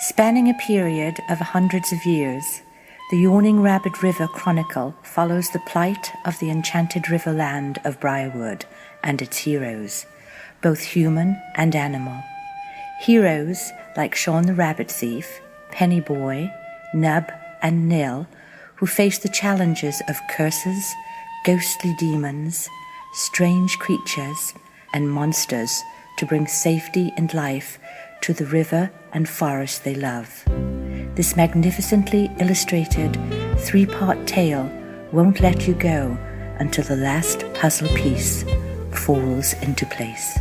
Spanning a period of hundreds of years, the Yawning Rabbit River Chronicle follows the plight of the enchanted river land of Briarwood and its heroes, both human and animal. Heroes like Shaun the Rabbit Thief, Penny Boy, Nub, and Nil, who face the challenges of curses, ghostly demons, strange creatures, and monsters to bring safety and life to the river and forest they love. This magnificently illustrated 3-part tale won't let you go until the last puzzle piece falls into place.